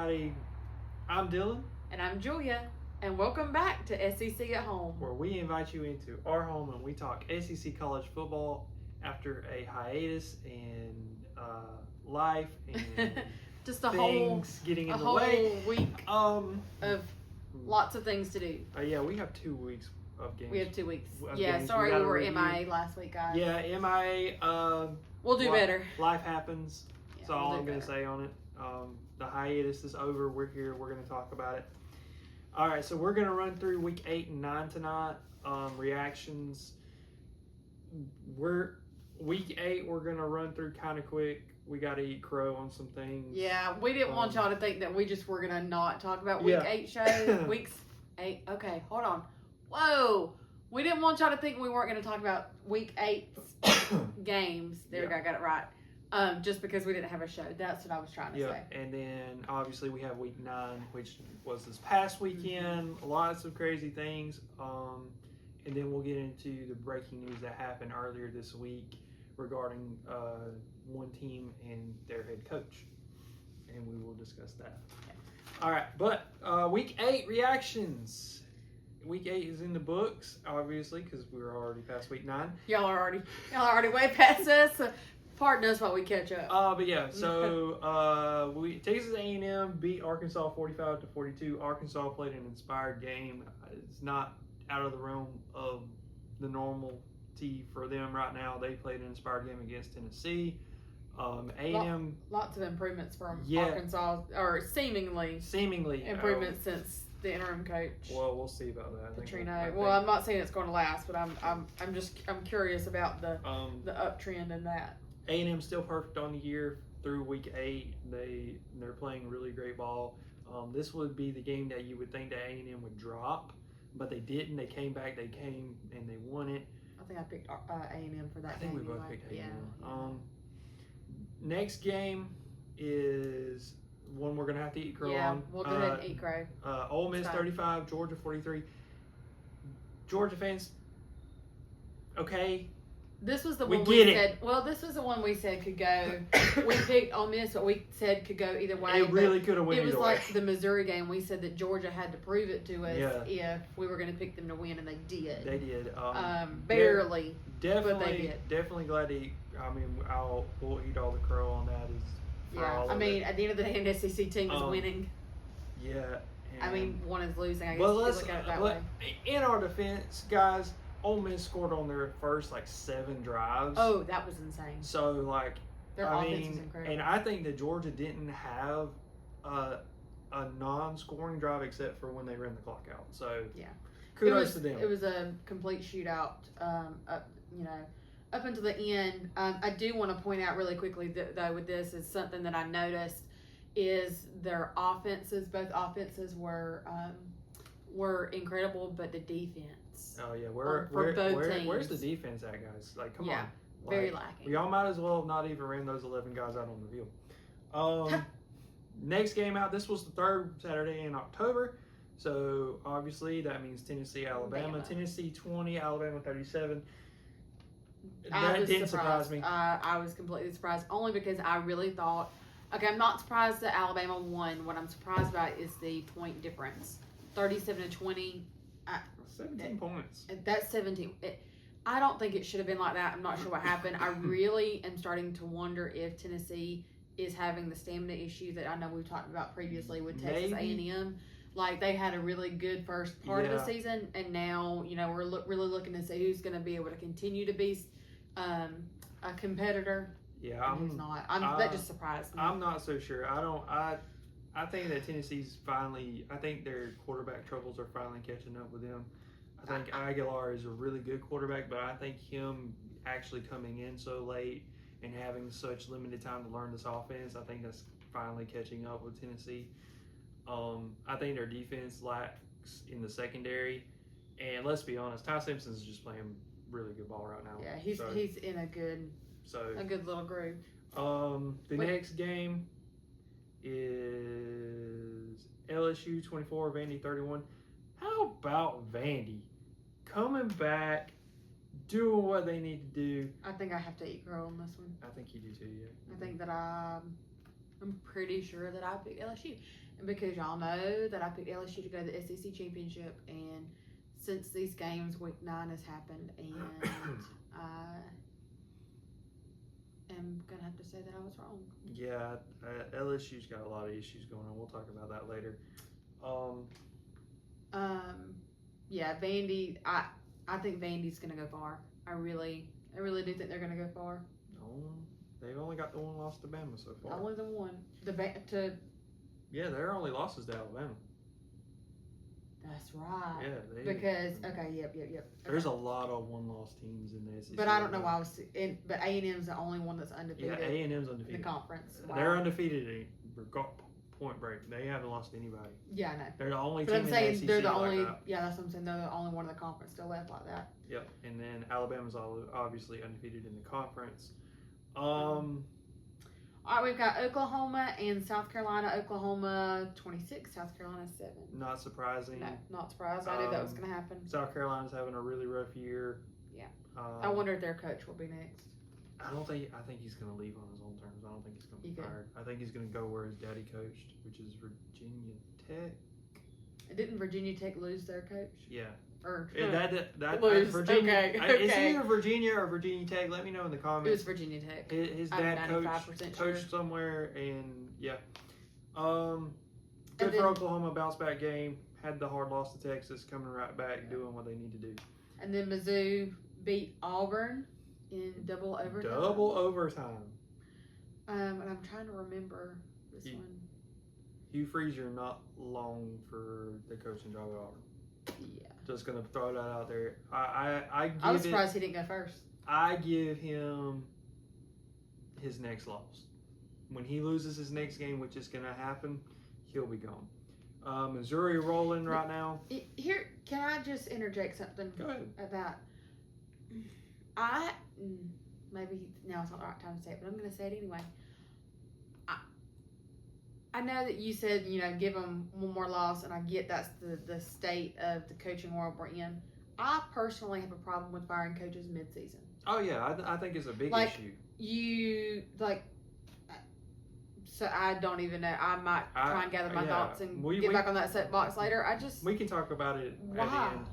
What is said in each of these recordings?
everybody. I'm Dylan. And I'm Julia. And welcome back to SEC at Home, where we invite you into our home and we talk SEC college football after a hiatus and life and just a things getting in the whole way. Week of lots of things to do. Yeah, we have 2 weeks of games. We have 2 weeks. Games. Sorry we were MIA last week, guys. Yeah, MIA. We'll do better. Life happens. That's all I'm going to better. say on it. The hiatus is over. We're here. We're going to talk about it. All right, so we're going to run through week 8 and 9 tonight. Reactions. Week 8, we're going to run through kind of quick. We got to eat crow on some things. Yeah, we didn't want y'all to think that we just were going to not talk about week 8 shows. Weeks 8. Okay, hold on. Whoa. We didn't want y'all to think we weren't going to talk about week 8's games. There we go, I got it right. Just because we didn't have a show. That's what I was trying to say. And then obviously we have week 9, which was this past weekend. Lots of crazy things. And then we'll get into the breaking news that happened earlier this week regarding one team and their head coach. And we will discuss that. All right, but week 8 reactions. Week 8 is in the books, obviously, because we're already past week 9. Y'all are already way past us. Pardon us while we catch up. But yeah, so Texas A&M beat Arkansas 45-42. Arkansas played an inspired game. It's not out of the realm of the normality for them right now. They played an inspired game against Tennessee. A&M lots of improvements from Arkansas, or seemingly improvements since the interim coach. Well, we'll see about that. Petrino. Well, I'm not saying it's going to last, but I'm curious about the uptrend in that. A&M still perfect on the year through week 8. They're playing really great ball. This would be the game that you would think that A&M would drop, but they didn't. They came back. They came and they won it. I think I picked A&M for that game. I think we both picked A&M. Yeah. Next game is one we're gonna have to eat crow on. Yeah, we'll go ahead and eat crow. Ole Miss 35, Georgia 43. Georgia fans, okay. This was the one we said. Well, this was the one we said could go. We picked Ole Miss, but we said could go either way. It really could have went either way. It was like the Missouri game. We said that Georgia had to prove it to us if we were going to pick them to win, and they did. They did. Barely. Definitely, but they did. Definitely glad to eat. I mean, we'll eat all the crow on that. I mean, at the end of the day, an SEC team is winning. Yeah. I mean, one is losing. I guess well, let's look at it that way. In our defense, guys, Ole Miss scored on their first 7 drives. Oh, that was insane. So their offense was incredible. And I think that Georgia didn't have a non-scoring drive except for when they ran the clock out. So yeah, kudos to them. It was a complete shootout. Up until the end. I do want to point out really quickly though with this is something that I noticed is their offenses. Both offenses were incredible, but the defense. Oh yeah, where's the defense at, guys? Come on. Very lacking. Y'all might as well have not even ran those 11 guys out on the field. Next game out. This was the 3rd Saturday in October, so obviously that means Tennessee, Alabama. Tennessee 20, Alabama 37. That didn't surprise me. I was completely surprised, only because I really thought. Okay, I'm not surprised that Alabama won. What I'm surprised about is the point difference, 37-20. 17 points. That's 17. I don't think it should have been like that. I'm not sure what happened. I really am starting to wonder if Tennessee is having the stamina issue that I know we've talked about previously with Texas A&M. They had a really good first part of the season, and now we're really looking to see who's going to be able to continue to be a competitor. Yeah, who's not. That just surprised me. I'm not so sure. I think that Tennessee's finally. I think their quarterback troubles are finally catching up with them. I think Aguilar is a really good quarterback, but I think him actually coming in so late and having such limited time to learn this offense, I think that's finally catching up with Tennessee. I think their defense lacks in the secondary, and let's be honest, Ty Simpson's just playing really good ball right now. Yeah, he's in a good little groove. Next game is LSU 24, Vandy 31. How about Vandy coming back, doing what they need to do? I think I have to eat crow on this one. I think you do too, yeah. I think that I'm pretty sure that I picked LSU. And because y'all know that I picked LSU to go to the SEC championship, and since these games, week 9 has happened, and I am going to have to say that I was wrong. Yeah, LSU's got a lot of issues going on. We'll talk about that later. Yeah, Vandy, I think Vandy's going to go far. I really do think they're going to go far. They've only got the one loss to Bama so far. Only the one. Yeah, their only losses to Alabama. That's right. Yeah, Because yep. There's a lot of one-loss teams in the SEC. But I don't know why I was in. But A&M's the only one that's undefeated. Yeah, A&M's in undefeated. the conference. Wow. They're undefeated at point break. They haven't lost to anybody. Yeah, I know. They're the only But team I'm in saying the SEC they're the like only. that. Yeah, that's what I'm saying. They're the only one in the conference still left like that. Yep, and then Alabama's obviously undefeated in the conference. All right, we've got Oklahoma and South Carolina. Oklahoma 26, South Carolina 7. Not surprising. No, not surprised. I knew that was going to happen. South Carolina's having a really rough year. Yeah. I wonder if their coach will be next. I think he's going to leave on his own terms. I don't think he's going to be fired. I think he's going to go where his daddy coached, which is Virginia Tech. Didn't Virginia Tech lose their coach? Yeah. Or Virginia. Okay. It's either Virginia or Virginia Tech. Let me know in the comments. It was Virginia Tech. His dad coached somewhere, and yeah. Good for Oklahoma, bounce back game. Had the hard loss to Texas, coming right back, doing what they need to do. And then Mizzou beat Auburn in double overtime. And I'm trying to remember this one. Hugh Freeze not long for the coaching job at Auburn. Yeah. Just gonna throw that out there. I was surprised he didn't go first. I give him his next loss. When he loses his next game, which is gonna happen, he'll be gone. Missouri rolling right now. Here, can I just interject something? Go ahead. About maybe now's not the right time to say it, but I'm gonna say it anyway. I know that you said, give them one more loss, and I get that's the state of the coaching world we're in. I personally have a problem with firing coaches mid-season. Oh, yeah. I think it's a big issue. So I don't even know. I might try and gather my thoughts and get back on that soapbox later. We can talk about it at the end.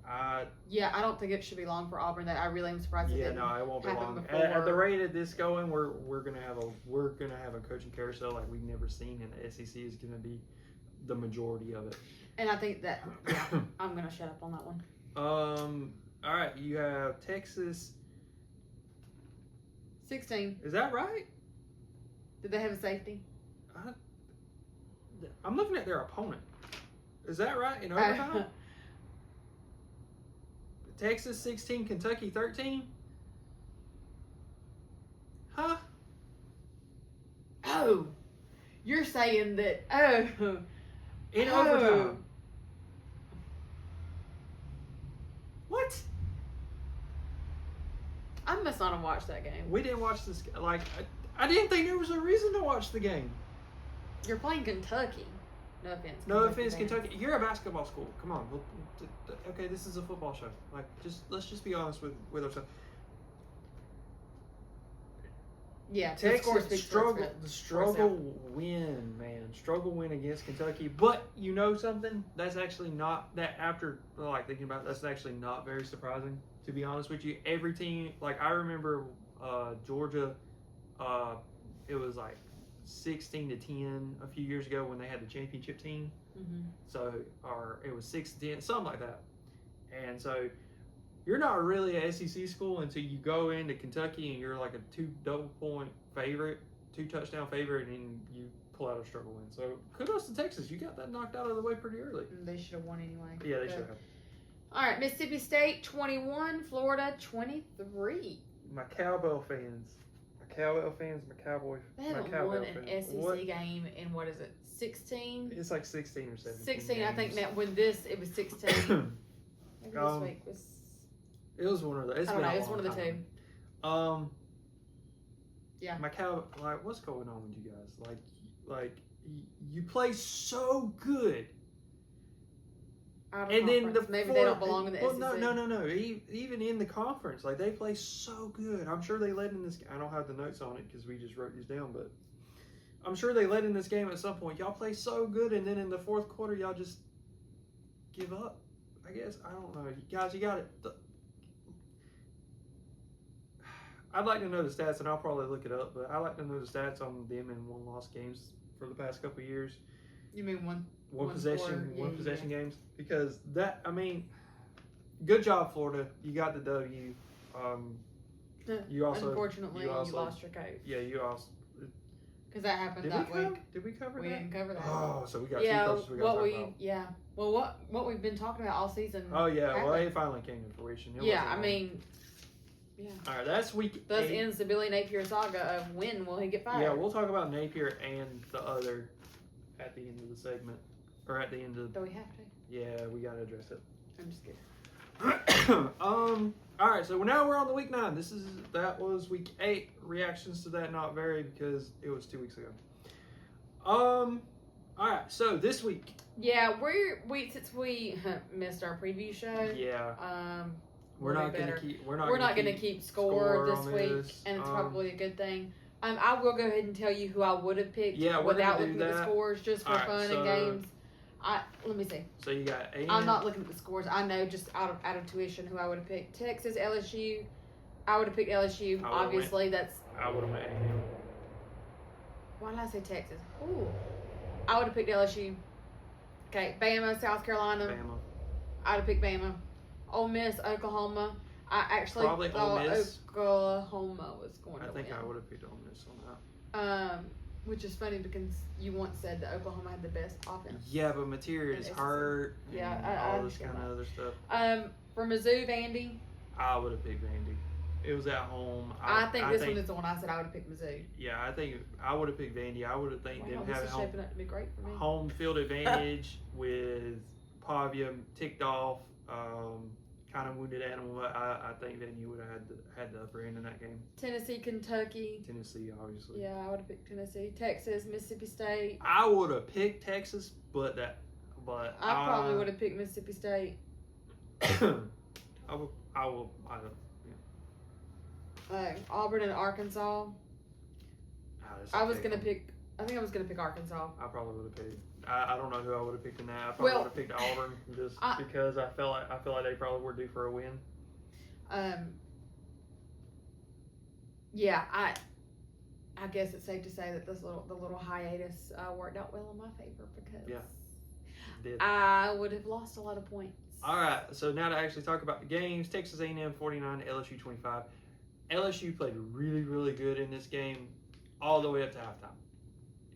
I don't think it should be long for Auburn. That I really am surprised. Yeah, no, it won't be long. At the rate of this going, we're gonna have a coaching carousel like we've never seen, and the SEC is gonna be the majority of it. And I think that I'm gonna shut up on that one. All right, you have Texas. 16. Is that right? Did they have a safety? I'm looking at their opponent. Is that right? In overtime? Texas 16, Kentucky 13? Huh? Oh. You're saying that, in overtime. What? I must not have watched that game. We didn't watch this. I didn't think there was a reason to watch the game. You're playing Kentucky. No offense. No offense, Kentucky. You're a basketball school. Come on. Okay, this is a football show. Let's just be honest with ourselves. Yeah, Texas struggle win, man. Struggle win against Kentucky. But you know something? That's actually not that. After thinking about it, that's actually not very surprising. To be honest with you, every team I remember Georgia. It was 16-10 a few years ago when they had the championship team. Mm-hmm. So, or it was 6-10, something like that. And so, you're not really a SEC school until you go into Kentucky and you're like a 2 touchdown favorite, and you pull out a struggle win. So, kudos to Texas. You got that knocked out of the way pretty early. They should have won anyway. Yeah, they should have. All right, Mississippi State 21, Florida 23. My Cowbell fans. My Cowboy. They haven't won an SEC game in, 16? It's like 16 or 17. 16, games. I think that when it was 16. Maybe this week was. It was one of the. It's one of the two. Yeah. My what's going on with you guys? You play so good. Out of And then conference. the Maybe fourth, they don't belong in the well, SEC. No. Even in the conference, like they play so good. I'm sure they led in this. I don't have the notes on it because we just wrote these down, but I'm sure they led in this game at some point. Y'all play so good, and then in the fourth quarter, y'all just give up. I guess I don't know, guys. You got it. I'd like to know the stats, and I'll probably look it up. But I like to know the stats on them in one-loss games for the past couple of years. You mean one Possession, score, possession games, because good job, Florida. You got the W. You also unfortunately you lost your coach. Yeah, you also. Because that happened that week. Did we cover We that? didn't cover that. Oh, so we got two coaches we got to talk about. Yeah. Well, what we've been talking about all season. Oh yeah, happened. well it finally came to fruition. Yeah, I mean. Yeah. All right, that's week. Thus 8. ends the Billy Napier saga of when will he get fired? Yeah, we'll talk about Napier and the other at the end of the segment, or at the end of. Do we have to? Yeah, we gotta address it. I'm just kidding. All right, so now we're on the week 9. That was week 8. Reactions to that not vary because it was 2 weeks ago. All right, so this week. Yeah, since we missed our preview show. Yeah. We're not gonna keep score this week, and it's probably a good thing. I will go ahead and tell you who I would have picked without looking at the scores, just for fun and games. Let me see. So you got A&M. I'm not looking at the scores. I know just out of tuition who I would have picked. Texas, LSU. I would have picked LSU. Obviously, I would have went A&M. Why did I say Texas? Ooh. I would have picked LSU. Okay, Bama, South Carolina. Bama. I would have picked Bama. Ole Miss, Oklahoma. I actually Probably Ole Miss. Oklahoma was going to win. I think I would have picked Ole Miss on that. Which is funny because you once said that Oklahoma had the best offense. Yeah, but Materia is hurt. Yeah, all this kind of other stuff. For Mizzou, Vandy. I would have picked Vandy. It was at home. I think this one is the one I said I would have picked Mizzou. Yeah, I think I would have picked Vandy. I would have think them having shaping up to be great for me. Home field advantage with Pavia ticked off. Kind of wounded animal. I think Vandy would have had the upper end in that game. Tennessee, Kentucky. Tennessee, obviously. Yeah, I would have picked Tennessee. Texas, Mississippi State. I would have picked Texas, but I probably would have picked Mississippi State. Auburn and Arkansas. I think I was gonna pick Arkansas. I probably would have picked. I don't know who I would have picked in that. I probably would have picked Auburn just because I feel like they probably were due for a win. Yeah, I guess it's safe to say that the little hiatus worked out well in my favor because I would have lost a lot of points. All right, so now to actually talk about the games: Texas A&M 49, LSU 25. LSU played really, really good in this game all the way up to halftime.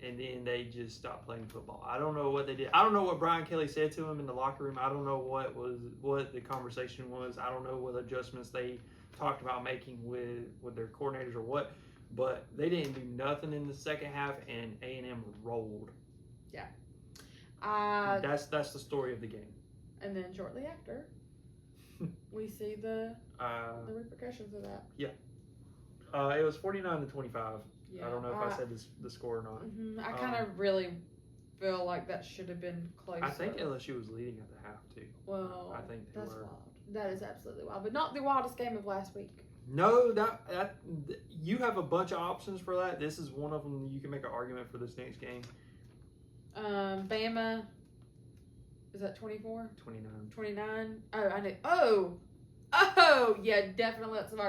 And then they just stopped playing football. I don't know what they did. I don't know what Brian Kelly said to him in the locker room. I don't know what the conversation was. I don't know what adjustments they talked about making with their coordinators or what. But they didn't do nothing in the second half, and A&M rolled. Yeah. That's the story of the game. And then shortly after, we see the repercussions of that. Yeah. It was 49-25. Yeah, I don't know if I said the score or not. Mm-hmm. I kind of really feel like that should have been closer. I think LSU was leading at the half too. Well, I think they that's were. wild. That is absolutely wild, but not the wildest game of last week. No, that you have a bunch of options for that. This is one of them. You can make an argument for this next game. Bama. Is that 24? 29. 29. Oh, I knew. Oh, yeah, definitely lots of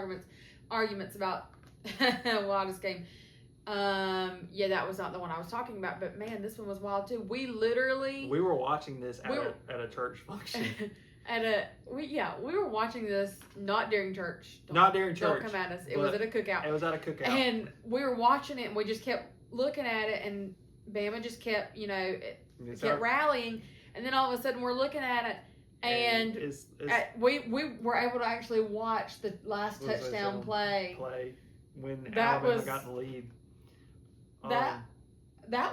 arguments about wildest game. Yeah, that was not the one I was talking about, but man, this one was wild too. We were watching this at a church function. We were watching this not during church. Not during church. Don't come at us. It was at a cookout. It was at a cookout. And we were watching it, and we just kept looking at it, and Bama just kept, kept rallying, and then all of a sudden we're looking at it, and we were able to actually watch the last touchdown play when Alabama got the lead. That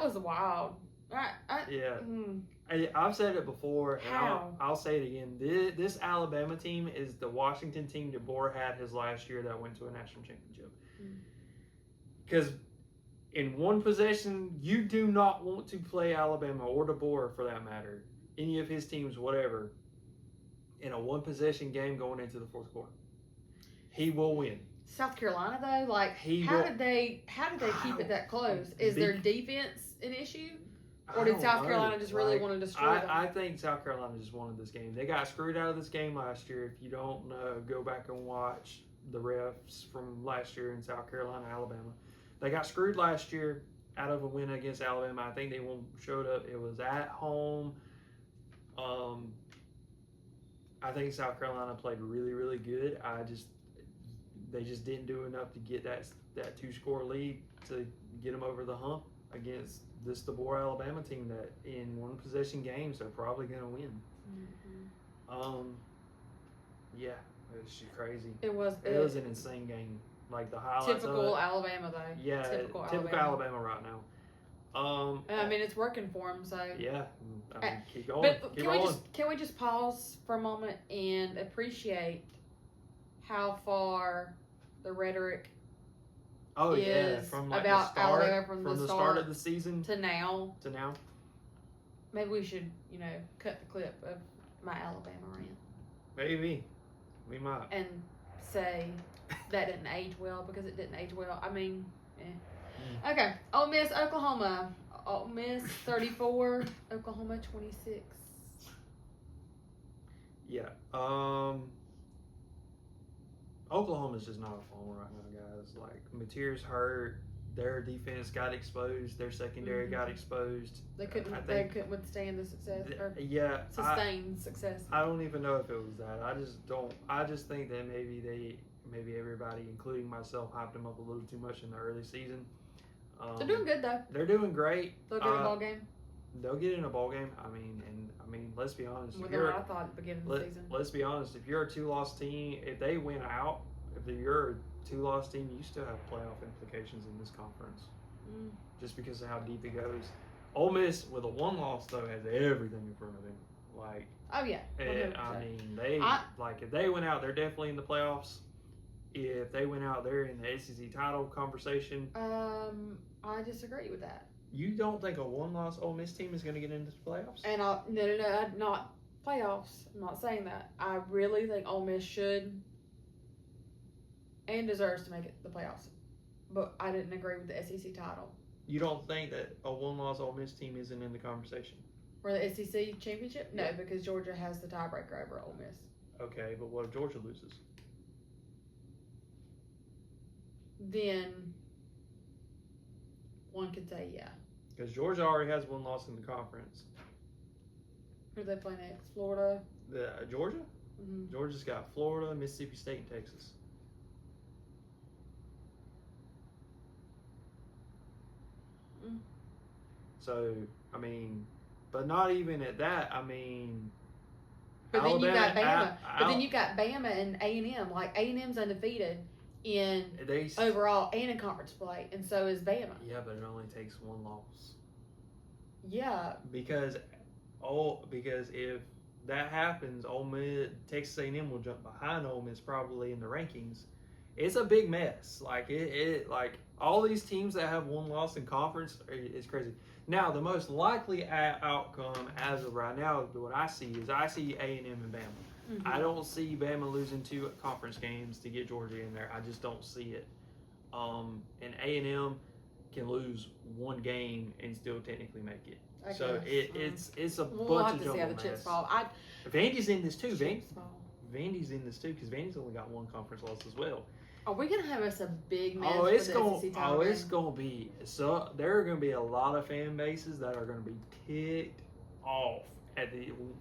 was wild. I've said it before, and I'll say it again. This Alabama team is the Washington team DeBoer had his last year that went to a national championship. Because in one possession, you do not want to play Alabama or DeBoer for that matter, any of his teams, whatever. in a one possession game going into the fourth quarter. He will win. South Carolina though, like He how will- did they keep it that close? Is Be- their defense an issue, or I did don't South know. Carolina just really Like, want to destroy them? I think South Carolina just wanted this game. They got screwed out of this game last year. If you don't know, go back and watch the refs from last year in South Carolina, Alabama. They got screwed last year out of a win against Alabama. I think they showed up. It was at home. I think South Carolina played really, really good. They just didn't do enough to get that 2-score lead to get them over the hump against this DeBoer Alabama team that in one possession games they're probably going to win. Yeah, it was just crazy. It was an insane game. Like the highlights typical of it. Alabama though. Yeah, typical Alabama right now. I mean, it's working for them, so. Yeah, I mean, keep going. But keep rolling. can we just pause for a moment and appreciate how far the rhetoric Oh yeah, is from like about the start, Alabama from the start start of the season to now? to now. Maybe we should, cut the clip of my Alabama rant Maybe we might. and say that didn't age well because it didn't age well. I mean, Okay, Ole Miss, Oklahoma. Ole Miss 34, Oklahoma 26. Yeah. Oklahoma's just not a phone right now, guys. Like, Mateer's hurt. Their defense got exposed. Their secondary got exposed. They couldn't withstand the success or Yeah. sustain success. I don't even know if it was that. I just think that maybe everybody, including myself, hyped them up a little too much in the early season. They're doing good though. They're doing great. They'll get a ball game. They'll get in a ball game. I mean, let's be honest. More than what I thought at the beginning of the season. Let's be honest. If you're a 2-loss team, if they win out, if you're a 2-loss team, you still have playoff implications in this conference. Just because of how deep it goes. Ole Miss with a 1-loss though has everything in front of them. Like, oh yeah. 100%. I mean, if they went out, they're definitely in the playoffs. If they went out, they're in the SEC title conversation. I disagree with that. You don't think a 1-loss Ole Miss team is going to get into the playoffs? And no, not playoffs. I'm not saying that. I really think Ole Miss should and deserves to make it the playoffs. But I didn't agree with the SEC title. You don't think that a 1-loss Ole Miss team isn't in the conversation? For the SEC championship? No, Yeah. because Georgia has the tiebreaker over Ole Miss. Okay, but what if Georgia loses? Then one could say, yeah. Because Georgia already has 1 loss in the conference. Who do they play next? Florida? Georgia? Mm-hmm. Georgia's got Florida, Mississippi State, and Texas. So, I mean, but not even at that. I mean, but then you got Bama. But then you you got Bama and A&M. Like, A&M's undefeated in they overall and in conference play, and so is Bama. Yeah, but it only takes 1 loss. Yeah. Because if that happens, Texas A&M will jump behind Ole Miss probably in the rankings. It's a big mess. Like like all these teams that have 1 loss in conference is crazy. Now, the most likely outcome as of right now, what I see is A&M and Bama. Mm-hmm. I don't see Bama losing 2 conference games to get Georgia in there. I just don't see it. And A&M can lose 1 game and still technically make it. So it's a we'll bunch have of to see how the jumble chips mess. fall. Vandy's in this too. Chips fall. Vandy's in this too because Vandy's only got 1 conference loss as well. Are we gonna have us a big mess? It's for the SEC title it's game? gonna be so. There are gonna be a lot of fan bases that are gonna be ticked off at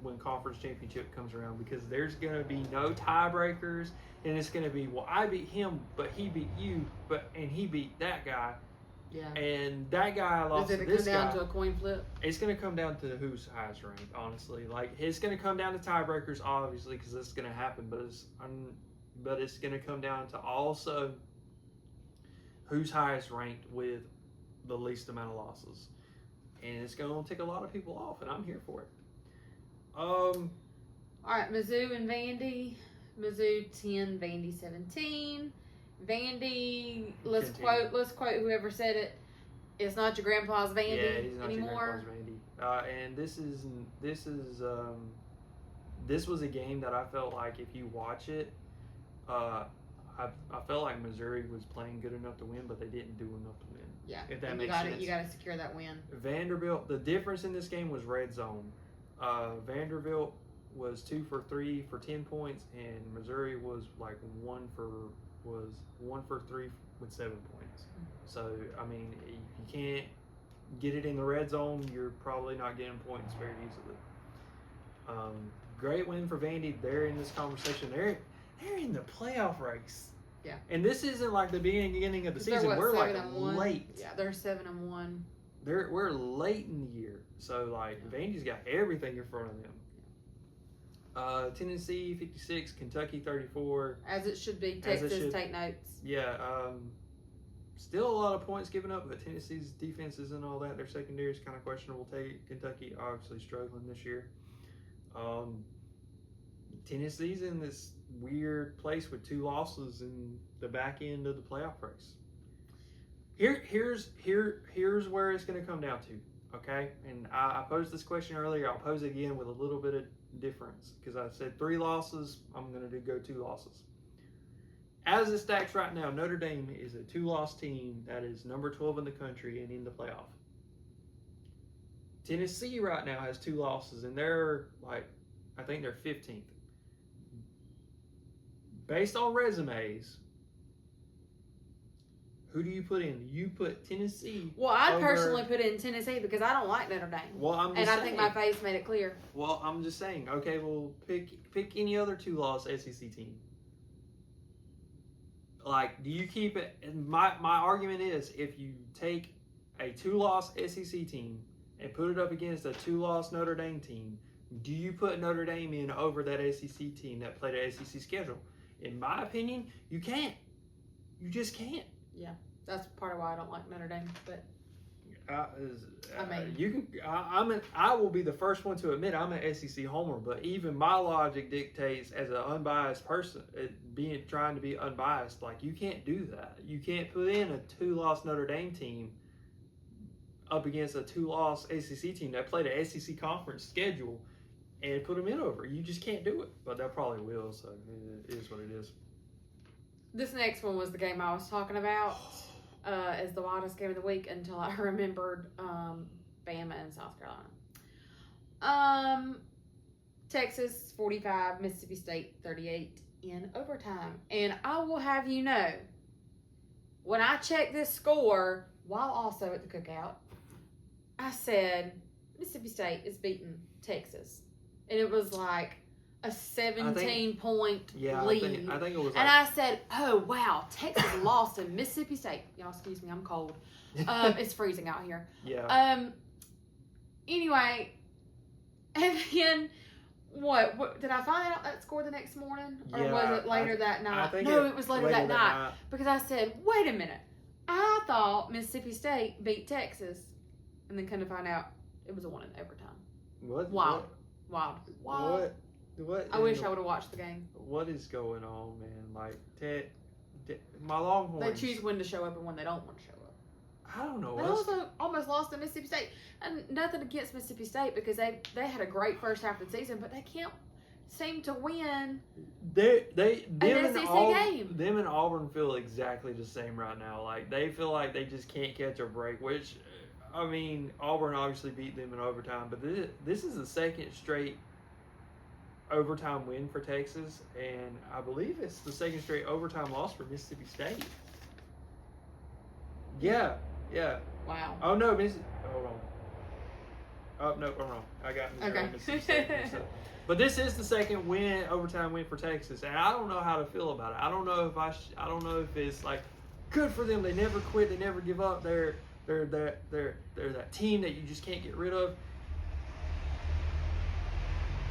when conference championship comes around because there's gonna be no tiebreakers and it's gonna be I beat him but he beat you and he beat that guy. Yeah. And that guy lost to this guy. Is it come down to a coin flip? It's going to come down to who's highest ranked, honestly. Like, it's going to come down to tiebreakers, obviously, because it's going to happen. But it's going to come down to also who's highest ranked with the least amount of losses. And it's going to take a lot of people off, and I'm here for it. All right, Mizzou and Vandy. Mizzou 10, Vandy 17. Vandy, let's quote whoever said it. It's not your grandpa's Vandy yeah, he's not anymore. Your grandpa's Vandy. And this is this was a game that I felt like if you watch it, I felt like Missouri was playing good enough to win, but they didn't do enough to win. Yeah, If that and makes sense. You got to secure that win. Vanderbilt. The difference in this game was red zone. Vanderbilt was 2 for 3 for 10 points, and Missouri was like 1 for 3 with 7 points. So I mean, if you can't get it in the red zone, you're probably not getting points very easily. Great win for Vandy. They're in this conversation. They're in the playoff race. Yeah. And this isn't like the beginning of the season. We're like late. Yeah, they're 7-1. We're late in the year. So like Vandy's got everything in front of them. Tennessee 56, Kentucky 34. As it should be. Texas, take notes. Yeah. Still a lot of points given up, but Tennessee's defense isn't all that. Their secondary is kind of questionable. Kentucky obviously struggling this year. Tennessee's in this weird place with 2 losses in the back end of the playoff race. Here's where it's going to come down to, okay? And I posed this question earlier. I'll pose it again with a little bit of difference because I said 3 losses. I'm going to go 2 losses. As it stacks right now, Notre Dame is a 2-loss team that is number 12 in the country and in the playoff. Tennessee right now has 2 losses, and they're I think they're 15th. Based on resumes, who do you put in? You put Tennessee. Well, I'd personally put in Tennessee because I don't like Notre Dame. Well, I'm just saying. I think my face made it clear. Well, I'm just saying. Okay, well, pick any other 2-loss SEC team. Like, do you keep it? And my argument is, if you take a 2-loss SEC team and put it up against a 2-loss Notre Dame team, do you put Notre Dame in over that SEC team that played an SEC schedule? In my opinion, you can't. You just can't. Yeah, that's part of why I don't like Notre Dame. But I will be the first one to admit I'm an SEC homer. But even my logic dictates, as an unbiased person, trying to be unbiased, like you can't do that. You can't put in a 2-loss Notre Dame team up against a 2-loss SEC team that played an SEC conference schedule and put them in over. You just can't do it. But they probably will, so it is what it is. This next one was the game I was talking about as the wildest game of the week until I remembered Bama and South Carolina. Texas 45, Mississippi State 38 in overtime. And I will have you know, when I checked this score, while also at the cookout, I said Mississippi State is beating Texas. And it was like a 17-point lead. I think it was and I said, oh, wow, Texas lost to Mississippi State. Y'all, excuse me, I'm cold. It's freezing out here. Yeah. Anyway, and then what did I find out that score the next morning? Or was it later that night? It was later that night. Because I said, wait a minute. I thought Mississippi State beat Texas. And then come to find out it was a 1 in overtime. What? Wild. What? I wish I would have watched the game. What is going on, man? Like, my Longhorns. They choose when to show up and when they don't want to show up. I don't know. They also almost lost to Mississippi State. And nothing against Mississippi State because they had a great first half of the season, but they can't seem to win an SEC game. Them and Auburn feel exactly the same right now. Like, they feel like they just can't catch a break, which, I mean, Auburn obviously beat them in overtime, but this is the second straight overtime win for Texas, and I believe it's the second straight overtime loss for Mississippi State. Yeah. Wow. Oh, no, hold on. Oh, no, I'm wrong. I got Mississippi State mixed up. But this is the second overtime win for Texas, and I don't know how to feel about it. I don't know if it's like good for them. They never quit. They never give up. They're that team that you just can't get rid of.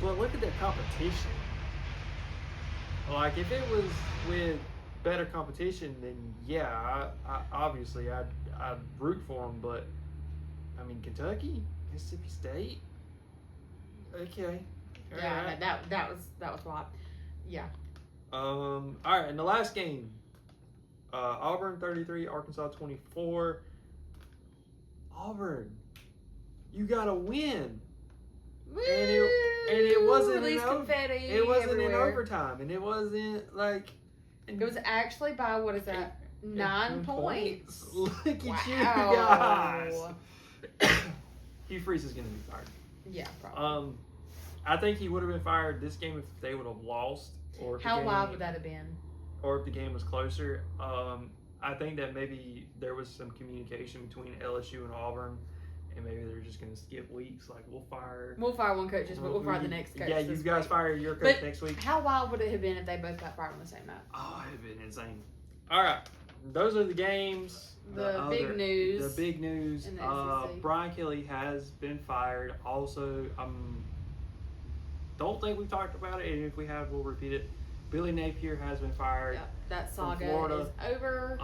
But look at their competition. Like, if it was with better competition, then yeah, I obviously I'd root for them. But I mean, Kentucky, Mississippi State. Okay. Yeah, right. that was wild. Yeah. All right, and the last game, Auburn 33, Arkansas 24. Auburn, you gotta win. Woo! And it wasn't release in confetti. It wasn't everywhere. in overtime, and it wasn't like. It was actually by what is that? 9 points. Look at you Wow. guys. Hugh Freeze is going to be fired. Yeah, probably. I think he would have been fired this game if they would have lost, or if How the game, live would that have been? or if the game was closer. I think that maybe there was some communication between LSU and Auburn, and maybe they're just going to skip weeks. Like we'll fire one coach, but we'll fire the next coach. Yeah, you guys week. fire your coach But next week. How wild would it have been if they both got fired on the same night? Oh, it'd have been insane. All right, those are the games. The big news. The big news. in the SEC. Brian Kelly has been fired. Also, don't think we've talked about it, and if we have, we'll repeat it. Billy Napier has been fired. Yep, that saga Florida. is over.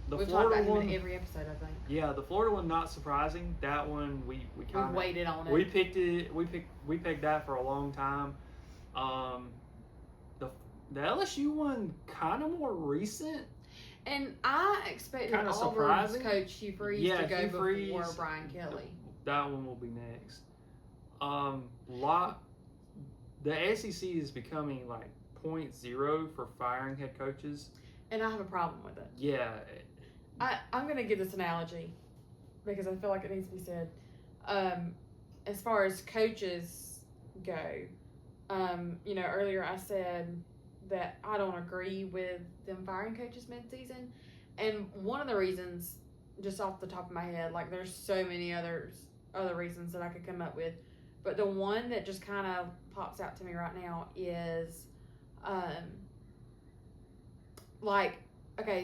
The We've talked Florida about one, him in every episode, I think. yeah, the Florida one, not surprising. That one we We've kind of waited on it. we picked it. We picked that for a long time. The LSU one kind of more recent. And I expected Kinda Auburn's surprising. coach Hugh Freeze Yeah, to go Hugh before Freeze. Brian Kelly. That one will be next. The SEC is becoming like 0.0 for firing head coaches. And I have a problem with it. Yeah, I'm going to give this analogy because I feel like it needs to be said. As far as coaches go, earlier I said that I don't agree with them firing coaches mid-season. And one of the reasons, just off the top of my head, like there's so many other reasons that I could come up with, but the one that just kind of pops out to me right now is,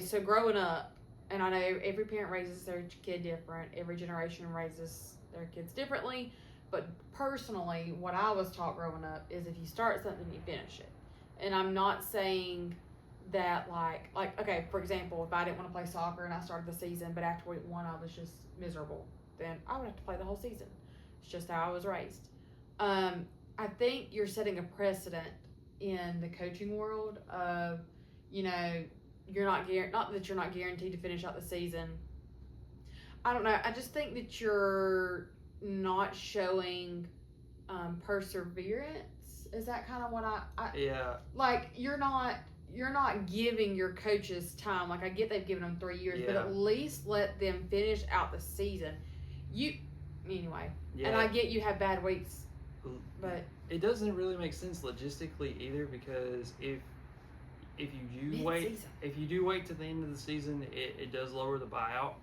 so growing up, and I know every parent raises their kid different, every generation raises their kids differently, but personally, what I was taught growing up is if you start something, you finish it. And I'm not saying that okay, for example, if I didn't want to play soccer and I started the season, but after week 1 I was just miserable, then I would have to play the whole season. It's just how I was raised. I think you're setting a precedent in the coaching world of, you're not that you're not guaranteed to finish out the season. I don't know. I just think that you're not showing perseverance. Is that kind of what yeah. like? You're not giving your coaches time. Like I get they've given them 3 years, but Yeah. at least let them finish out the season. Anyway. Yeah. And I get you have bad weeks, but it doesn't really make sense logistically either, because if you do wait to the end of the season, it does lower the buyout.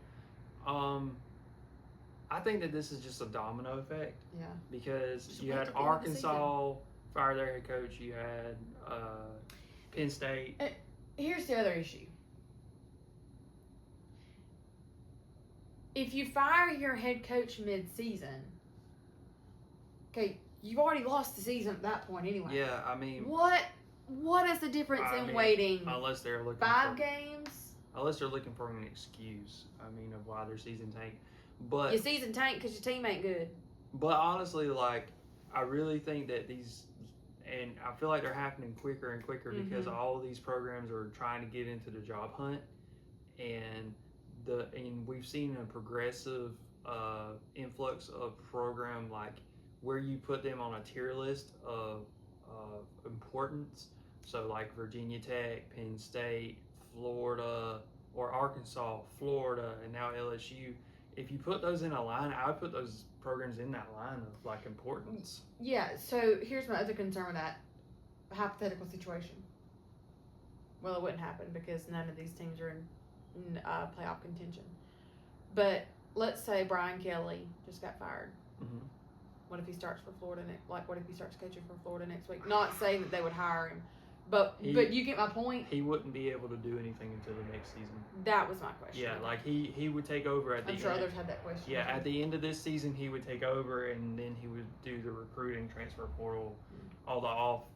I think that this is just a domino effect. Yeah. Because Just you wait had till the end of the Arkansas fire their head coach. You had Penn State. Here's the other issue. If you fire your head coach mid-season, okay, you've already lost the season at that point anyway. Yeah, I mean, What is the difference in waiting unless they're looking 5 games? Unless they're looking for an excuse, of why their season tanked. But Your season tanked because your team ain't good. But honestly, I really think that and I feel like they're happening quicker and quicker because all of these programs are trying to get into the job hunt, and we've seen a progressive influx of program where you put them on a tier list of importance. So like Virginia Tech, Penn State, Florida, or Arkansas, Florida, and now LSU. If you put those in a line, I would put those programs in that line of importance. Yeah, so here's my other concern with that hypothetical situation. Well, it wouldn't happen because none of these teams are in playoff contention. But let's say Brian Kelly just got fired. Mm-hmm. What if he starts for Florida what if he starts coaching for Florida next week? Not saying that they would hire him, but you get my point. He wouldn't be able to do anything until the next season. That was my question. Yeah, he would take over at the I'm end. sure others had that question. Yeah, at the end of this season, he would take over, and then he would do the recruiting, transfer portal, all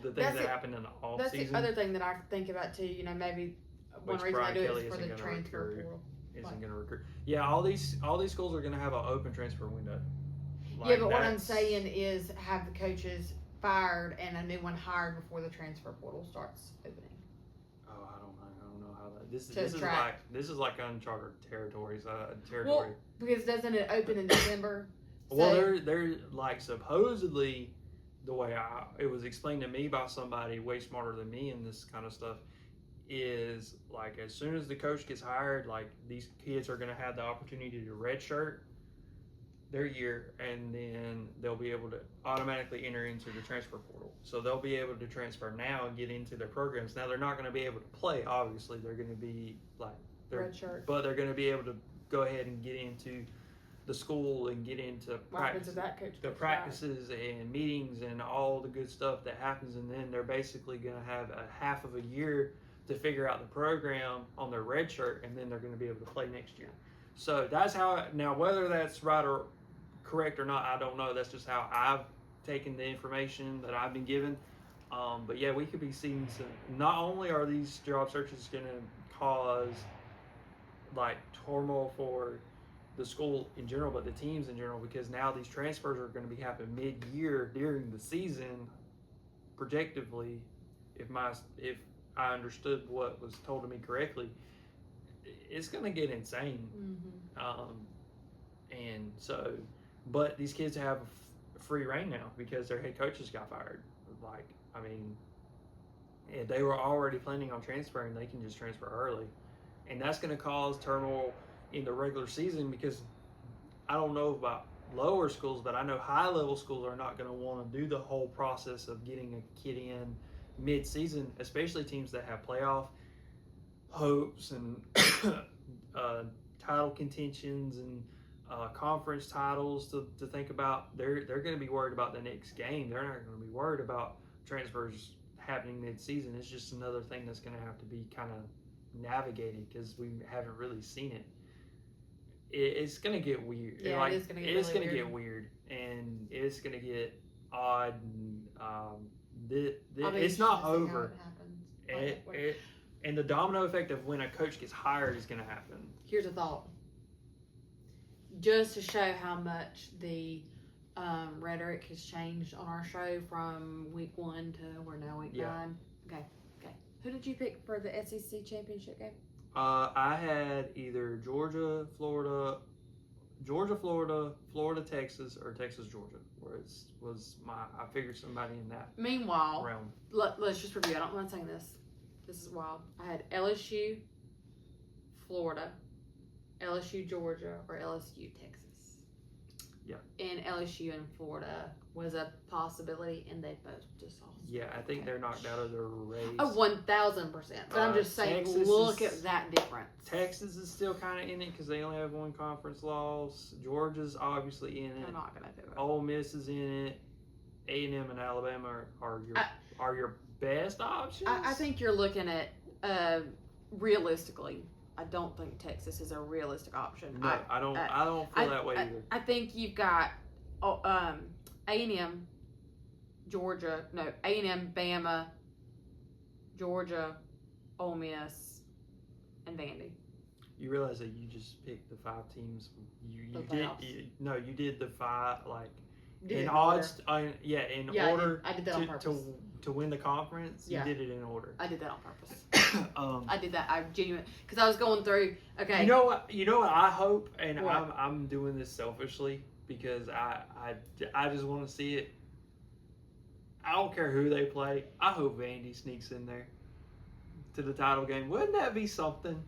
the things that happened in the off That's season. the other thing that I think about too. Maybe one reason Brian I do Kelly it is for isn't the gonna transfer recruit. portal. Isn't going to recruit. Yeah, all these schools are going to have an open transfer window. Yeah, but what I'm saying is have the coaches fired and a new one hired before the transfer portal starts opening. Oh, I don't know how that. This is like uncharted territories. Territory. Well, because doesn't it open in December? Well, they're supposedly the way it was explained to me by somebody way smarter than me in this kind of stuff is like as soon as the coach gets hired, like these kids are going to have the opportunity to redshirt their year, and then they'll be able to automatically enter into the transfer portal. So they'll be able to transfer now and get into their programs. Now they're not going to be able to play. Obviously, they're going to be like redshirt, but they're going to be able to go ahead and get into the school and get into the practices and meetings and all the good stuff that happens, and then they're basically going to have a half of a year to figure out the program on their red shirt, and then they're going to be able to play next year. So that's how. Now whether that's right or correct or not, I don't know. That's just how I've taken the information that I've been given. But yeah, we could be seeing some. Not only are these job searches going to cause like turmoil for the school in general, but the teams in general, because now these transfers are going to be happening mid-year during the season, projectively. If I understood what was told to me correctly, it's going to get insane. And so, but these kids have free reign now because their head coaches got fired. Like, I mean, if they were already planning on transferring, they can just transfer early. And that's going to cause turmoil in the regular season, because I don't know about lower schools, but I know high-level schools are not going to want to do the whole process of getting a kid in mid-season, especially teams that have playoff hopes and title contentions and conference titles to think about. They're going to be worried about the next game. They're not going to be worried about transfers happening mid-season. It's just another thing that's going to have to be kind of navigated because we haven't really seen it. It's going to get weird. Yeah, like, it's going to get it's really going to weird. get weird, and it's going to get odd. And, it's not over. And the domino effect of when a coach gets hired is going to happen. Here's a thought. Just to show how much the rhetoric has changed on our show from week 1 to we're now week 9. Okay. Who did you pick for the SEC championship game? I had either Georgia, Florida, Texas, or Texas, Georgia. Where it was I figured somebody in that. Meanwhile, realm. Let's just review. I don't mind saying this. This is wild. I had LSU, Florida, LSU, Georgia, or LSU, Texas. Yeah. And LSU and Florida was a possibility, and they both just lost. Yeah, I think they're knocked out of their race. 1,000%. But I'm just saying, look at that difference. Texas is still kind of in it because they only have one conference loss. Georgia's obviously in it. They're not going to do it. Ole Miss is in it. A&M and Alabama are your best options. I think you're looking at realistically. I don't think Texas is a realistic option. No, I don't feel that way either. I think you've got A&M, Georgia, A&M, Bama, Georgia, Ole Miss, and Vandy. You realize that you just picked the 5 teams. You did the 5 in odds. Order. I did that on purpose. To win the conference, you did it in order. I did that on purpose. I did that. I genuinely, because I was going through. Okay. You know what? I hope, and I'm doing this selfishly because I just want to see it. I don't care who they play. I hope Vandy sneaks in there to the title game. Wouldn't that be something?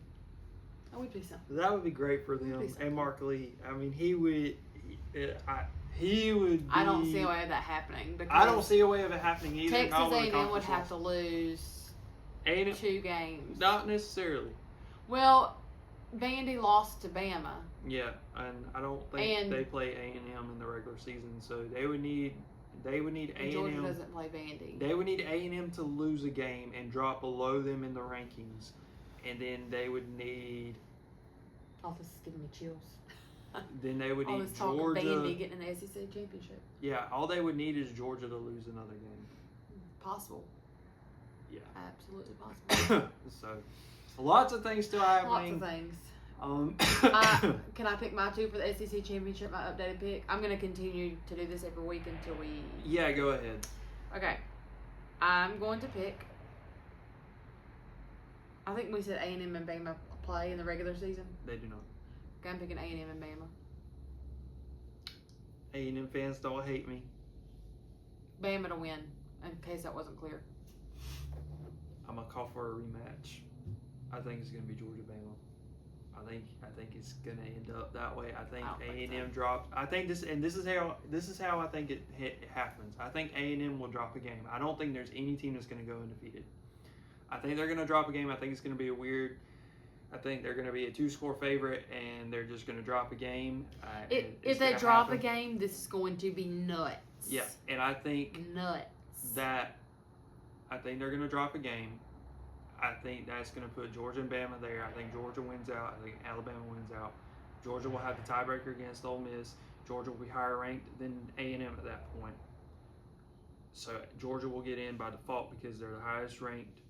That would be something. That would be great for them. And Mark Lee. I mean, he would. He would be, I don't see a way of that happening. Because I don't see a way of it happening either. Texas A&M would have to lose 2 games. Not necessarily. Well, Vandy lost to Bama. Yeah, and I don't think they play A&M in the regular season, so they would need A&M. Georgia doesn't play Vandy. They would need A&M to lose a game and drop below them in the rankings, and then they would need. Oh, this is giving me chills. Then they would need Georgia. All this talk of Vandy getting in the SEC championship. Yeah, all they would need is Georgia to lose another game. Possible. Yeah. Absolutely possible. So, lots of things still happening. Lots of things. Can I pick my 2 for the SEC championship? My updated pick. I'm going to continue to do this every week until we. Yeah, go ahead. Okay, I'm going to pick. I think we said A&M and Bama play in the regular season. They do not. Okay, I'm picking A&M and Bama. A&M fans don't hate me. Bama to win, in case that wasn't clear. I'm gonna call for a rematch. I think it's gonna be Georgia Bama. I think it's gonna end up that way. I think A&M dropped. I think this is how I think it happens. I think A&M will drop a game. I don't think there's any team that's gonna go undefeated. I think they're gonna drop a game. I think it's gonna be I think they're gonna be a 2-score favorite, and they're just gonna drop a game. If they drop a game, this is going to be nuts. Yeah, and I think nuts. I think they're gonna drop a game. I think that's going to put Georgia and Bama there. I think Georgia wins out. I think Alabama wins out. Georgia will have the tiebreaker against Ole Miss. Georgia will be higher ranked than A&M at that point. So Georgia will get in by default because they're the highest ranked,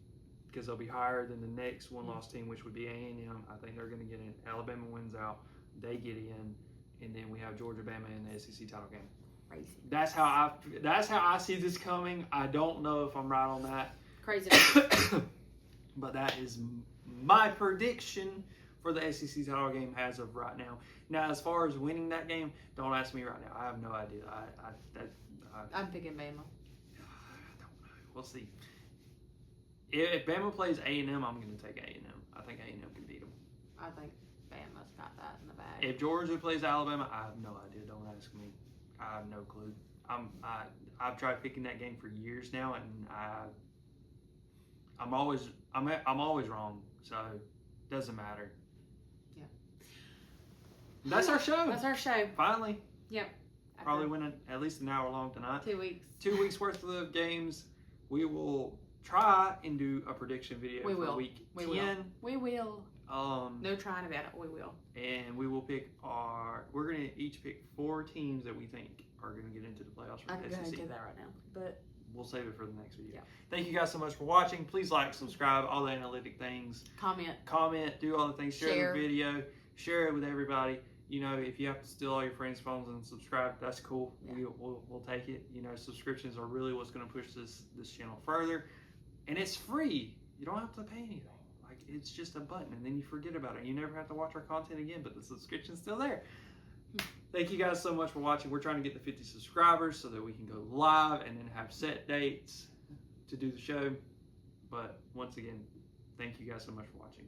because they'll be higher than the next one-loss team, which would be A&M. I think they're going to get in. Alabama wins out. They get in. And then we have Georgia, Bama in the SEC title game. Crazy. That's how I see this coming. I don't know if I'm right on that. Crazy. But that is my prediction for the SEC title game as of right now. Now, as far as winning that game, don't ask me right now. I have no idea. I'm picking Bama. I don't know. We'll see. If Bama plays A&M, I'm going to take A&M. I think A&M can beat them. I think Bama's got that in the bag. If Georgia plays Alabama, I have no idea. Don't ask me. I have no clue. I've tried picking that game for years now, and I'm always wrong, so it doesn't matter. Yeah. That's our show. That's our show. Finally. Yep. Probably went at least an hour long tonight. 2 weeks. 2 weeks worth of the games. We will try and do a prediction video for week 10. We will. No trying about it. We will. And we will pick we're going to each pick 4 teams that we think are going to get into the playoffs for the SEC. I'm going to do that right now, but we'll save it for the next video. Yeah. Thank you guys so much for watching. Please like, subscribe, all the analytic things. Comment, do all the things. Share the video. Share it with everybody. You know, if you have to steal all your friends' phones and subscribe, that's cool. Yeah. We'll take it. You know, subscriptions are really what's going to push this channel further. And it's free. You don't have to pay anything. Like, it's just a button, and then you forget about it. You never have to watch our content again, but the subscription's still there. Thank you guys so much for watching. We're trying to get to 50 subscribers so that we can go live and then have set dates to do the show. But once again, thank you guys so much for watching.